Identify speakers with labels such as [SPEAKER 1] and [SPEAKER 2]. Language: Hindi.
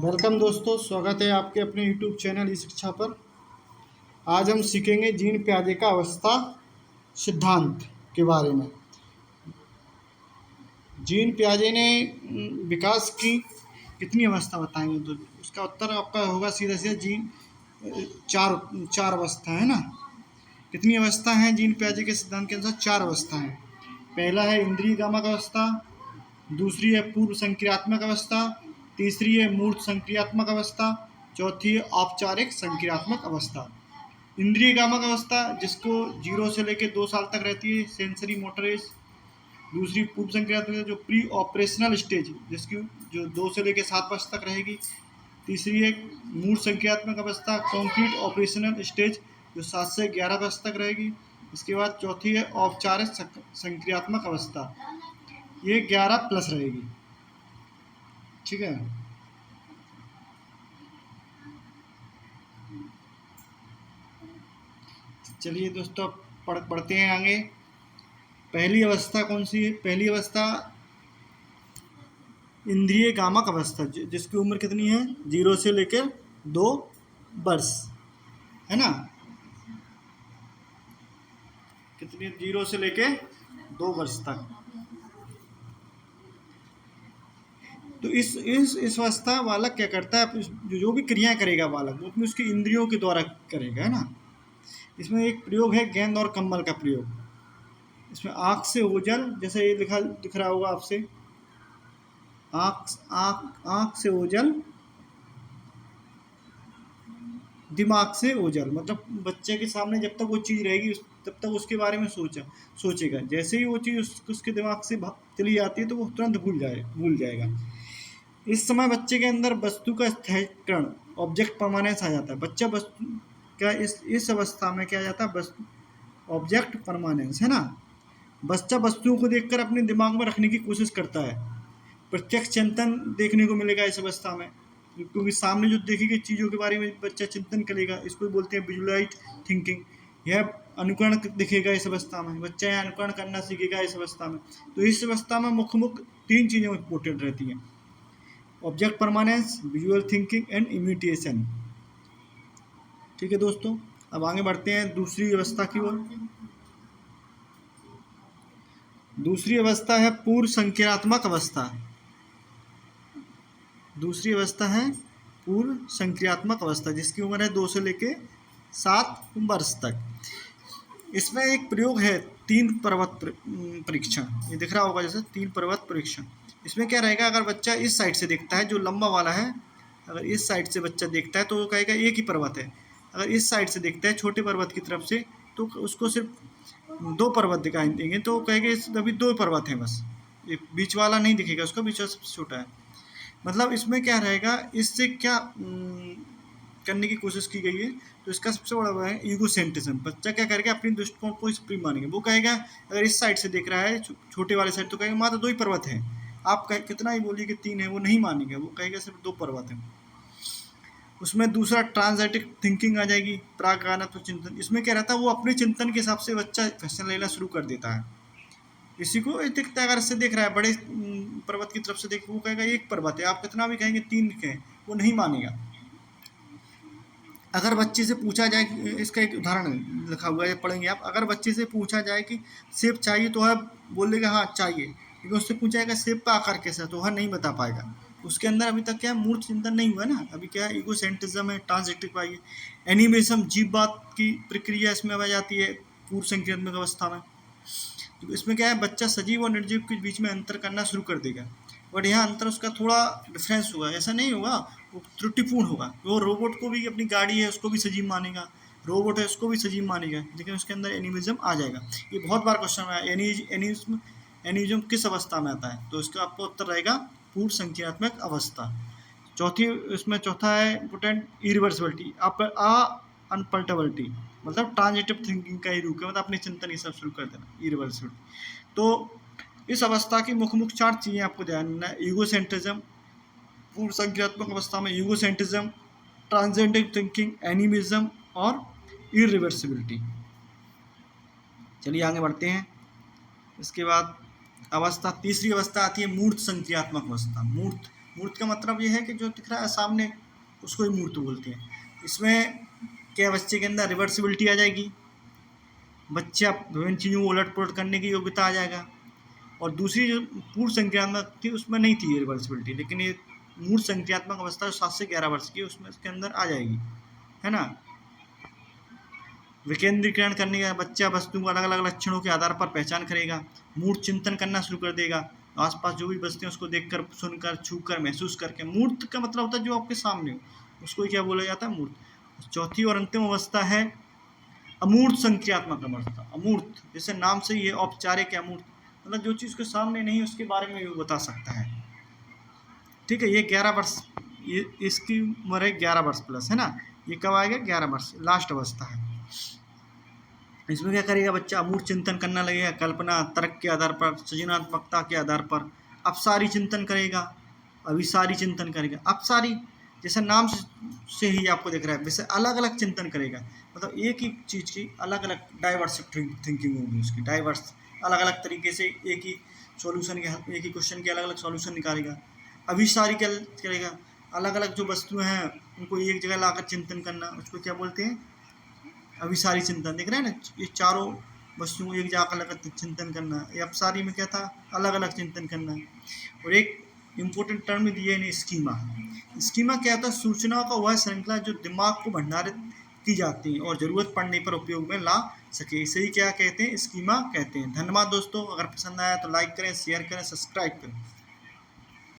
[SPEAKER 1] वेलकम दोस्तों, स्वागत है आपके अपने YouTube चैनल ई शिक्षा पर। आज हम सीखेंगे जीन प्याजे का अवस्था सिद्धांत के बारे में। जीन प्याजे ने विकास की कितनी अवस्था बताएंगे, तो उसका उत्तर आपका होगा सीधा सीधा जीन चार चार अवस्था है ना। कितनी अवस्था है जीन प्याजे के सिद्धांत के अनुसार? चार अवस्था है। पहला है इंद्रिय गामक अवस्था, दूसरी है पूर्व संक्रियात्मक अवस्था, तीसरी है मूर्त संक्रियात्मक अवस्था, चौथी है औपचारिक संक्रियात्मक अवस्था। इंद्रिय गामक अवस्था जिसको 0 से लेकर 2 साल तक रहती है, सेंसरी मोटर एज। दूसरी पूर्व संक्रियात्मक जो प्री ऑपरेशनल स्टेज, जिसकी जो 2 से लेकर 7 वर्ष तक रहेगी। तीसरी है मूर्त संक्रियात्मक अवस्था, कॉन्क्रीट ऑपरेशनल स्टेज, जो 7 से 11 वर्ष तक रहेगी। इसके बाद चौथी है औपचारिक संक्रियात्मक अवस्था, ये 11+ रहेगी। ठीक है। चलिए दोस्तों, पढ़ते हैं आगे। पहली अवस्था कौन सी है? पहली अवस्था इंद्रिय गामक अवस्था, जिसकी उम्र कितनी है? 0 से लेकर 2 वर्ष, है ना। कितनी? 0 से लेकर 2 वर्ष तक। तो इस अवस्था बालक क्या करता है? जो भी क्रिया करेगा बालक, वो अपनी उसकी इंद्रियों के द्वारा करेगा, है ना। इसमें एक प्रयोग है गेंद और कम्बल का प्रयोग। इसमें आँख से ओझल, जैसे ये दिख रहा होगा आपसे, आँख से ओझल, दिमाग से ओझल। मतलब बच्चे के सामने जब तक वो चीज़ रहेगी तब तक उसके बारे में सोचेगा। जैसे ही वो चीज़ उसके दिमाग से चली जाती है तो वो तुरंत भूल जाएगा। इस समय बच्चे के अंदर वस्तु का स्थायीकरण, ऑब्जेक्ट परमानेंस आ जाता है। बच्चा वस्तु क्या इस अवस्था में क्या आ जाता है? ऑब्जेक्ट परमानेंस, है ना। बच्चा वस्तुओं को देखकर अपने दिमाग में रखने की कोशिश करता है। प्रत्यक्ष चिंतन देखने को मिलेगा इस अवस्था में, क्योंकि सामने जो देखी गई चीज़ों के बारे में बच्चा चिंतन करेगा। इसको बोलते हैं विजुअलाइज थिंकिंग। यह अनुकरण दिखेगा इस अवस्था में, बच्चा यह अनुकरण करना सीखेगा इस अवस्था में। तो इस अवस्था में मुख्य 3 चीज़ें इंपॉर्टेंट रहती हैं: object permanence, visual thinking and imitation. ठीक है दोस्तों, अब आगे बढ़ते हैं दूसरी अवस्था की ओर। दूसरी अवस्था है पूर्व संक्रियात्मक अवस्था। दूसरी अवस्था है पूर्व संक्रियात्मक अवस्था, जिसकी उम्र है 2 से लेकर 7 वर्ष तक। इसमें एक प्रयोग है 3 पर्वत परीक्षण। ये दिख रहा होगा जैसे 3 पर्वत परीक्षण। इसमें क्या रहेगा? अगर बच्चा इस साइड से देखता है, जो लंबा वाला है, अगर इस साइड से बच्चा देखता है तो वो कहेगा एक ही पर्वत है। अगर इस साइड से देखता है छोटे पर्वत की तरफ से, तो उसको सिर्फ 2 पर्वत दिखाई देंगे, तो वो कहेगा अभी 2 पर्वत हैं बस, ये बीच वाला नहीं दिखेगा, उसका बीच वाला सबसे छोटा है। मतलब इसमें क्या रहेगा? इससे क्या करने की कोशिश की गई है? तो इसका सबसे बड़ा वो है ईगोसेंट्रिज्म। बच्चा क्या करेगा? अपनी दृष्टिकोण को सुप्रीम मानेगा। वो कहेगा अगर इस साइड से देख रहा है, छोटे वाले साइड, तो कहेगा मात्र 2 ही पर्वत हैं। आप कितना ही बोलिए कि 3 है, वो नहीं मानेगा, वो कहेगा सिर्फ 2 पर्वत हैं। उसमें दूसरा ट्रांसैटिक थिंकिंग आ जाएगी, प्राज्ञानात्मक चिंतन। इसमें क्या रहता है? वो अपने चिंतन के हिसाब से बच्चा फैसला लेना शुरू कर देता है। इसी को दिखता है, अगर इससे देख रहा है बड़े पर्वत की तरफ से देख, वो कहेगा 1 पर्वत है। आप कितना भी कहेंगे 3 कहें, वो नहीं मानेगा। अगर बच्चे से पूछा जाए, इसका एक उदाहरण लिखा हुआ है, पढ़ेंगे आप। अगर बच्चे से पूछा जाए कि सेब चाहिए, तो वह बोलेगा हाँ चाहिए। लेकिन उससे पूछा जाएगा सेब का आकार कैसा है, तो वह नहीं बता पाएगा। उसके अंदर अभी तक क्या है? मूर्त चिंतन नहीं हुआ ना। अभी क्या है? ईगोसेंट्रिज्म है, ट्रांसएक्टिव आई है, एनिमेशन, जीव बात की प्रक्रिया इसमें आ जाती है पूर्व संक्रियात्मक अवस्था में। तो इसमें क्या है? बच्चा सजीव और निर्जीव के बीच में अंतर करना शुरू कर देगा। बट यहाँ अंतर उसका थोड़ा डिफरेंस होगा, ऐसा नहीं होगा, वो त्रुटिपूर्ण होगा। वो रोबोट को भी, अपनी गाड़ी है उसको भी सजीव मानेगा, रोबोट है उसको भी सजीव मानेगा, लेकिन उसके अंदर एनिमिज्म आ जाएगा। ये बहुत बार क्वेश्चन आया, एनिमिज्म किस अवस्था में आता है? तो इसका आपका उत्तर रहेगा पूर्व संक्रियात्मक अवस्था। चौथा है इम्पोर्टेंट इरिवर्सिबिलिटी, अनपल्टेबिलिटी। मतलब ट्रांजिटिव थिंकिंग का ही रूप है, मतलब अपने चिंतन ये सब शुरू कर देना, इरिवर्सिबिलिटी। तो इस अवस्था की मुख्य 4 चीज़ें आपको ध्यान रखना है: ईगोसेंट्रिज्म, पूर्व संक्रियात्मक अवस्था में ईगोसेंट्रिज्म, ट्रांसेंडेंट थिंकिंग, एनिमिज्म और इरिवर्सिबिलिटी। चलिए आगे बढ़ते हैं। इसके बाद तीसरी अवस्था आती है मूर्त संक्रियात्मक अवस्था। मूर्त मूर्त का मतलब ये है कि जो दिख रहा है सामने उसको ही मूर्त बोलते हैं। इसमें क्या बच्चे के अंदर रिवर्सिबिलिटी आ जाएगी, बच्चा विभिन्न चीज़ों को उलट पुलट करने की योग्यता आ जाएगा। और दूसरी जो पूर्व संक्रियात्मक थी उसमें नहीं थी ये रिवर्सिबिलिटी, लेकिन ये मूर्त संक्रियात्मक अवस्था जो 7 से 11 वर्ष की उसमें इसके अंदर आ जाएगी, है ना। विकेंद्रीकरण करने का, बच्चा वस्तु को अलग अलग लक्षणों के आधार पर पहचान करेगा, मूर्त चिंतन करना शुरू कर देगा, आसपास जो भी वस्तुएं उसको देखकर, सुनकर, छूकर, महसूस करके। मूर्त का मतलब होता है जो आपके सामने हो, उसको क्या बोला जाता है, मूर्त। चौथी और अंतिम अवस्था है अमूर्त संक्रियात्मक अवस्था। अमूर्त जैसे नाम से ही है, औपचारिक अमूर्त, मतलब जो चीज़ के सामने नहीं उसके बारे में भी बता सकता है। ठीक है, ये 11 वर्ष, ये इसकी उम्र है 11 वर्ष प्लस, है ना। ये कब आएगा, 11 वर्ष, लास्ट अवस्था है। इसमें क्या करेगा बच्चा, अमूर्त चिंतन करना लगेगा, कल्पना, तर्क के आधार पर, सृजनात्मकता के आधार पर। अपसारी चिंतन करेगा, अभिसारी चिंतन करेगा। अपसारी जैसे नाम से ही आपको दिख रहा है, वैसे अलग अलग चिंतन करेगा, मतलब एक ही चीज़ की अलग अलग डाइवर्स थिंकिंग होगी उसकी, डाइवर्स, अलग अलग तरीके से एक ही सॉल्यूशन के, एक ही क्वेश्चन के अलग अलग सॉल्यूशन निकालेगा। अभिसारी क्या करेगा, अलग अलग जो वस्तुएं हैं उनको एक जगह लाकर चिंतन करना, उसको क्या बोलते हैं, अभिसारी चिंतन। देख रहे हैं ना, ये चारों वस्तुओं को एक जगह अलग चिंतन करना। ये अपसारी में क्या था, अलग अलग चिंतन करना। और एक इम्पोर्टेंट टर्म दिया है स्कीमा। स्कीमा क्या होता है, सूचनाओं का वह श्रृंखला जो दिमाग को भंडारित की जाती है और ज़रूरत पड़ने पर उपयोग में ला सके, इसे ही क्या कहते हैं, स्कीमा कहते हैं। धन्यवाद दोस्तों, अगर पसंद आया तो लाइक करें, शेयर करें, सब्सक्राइब करें।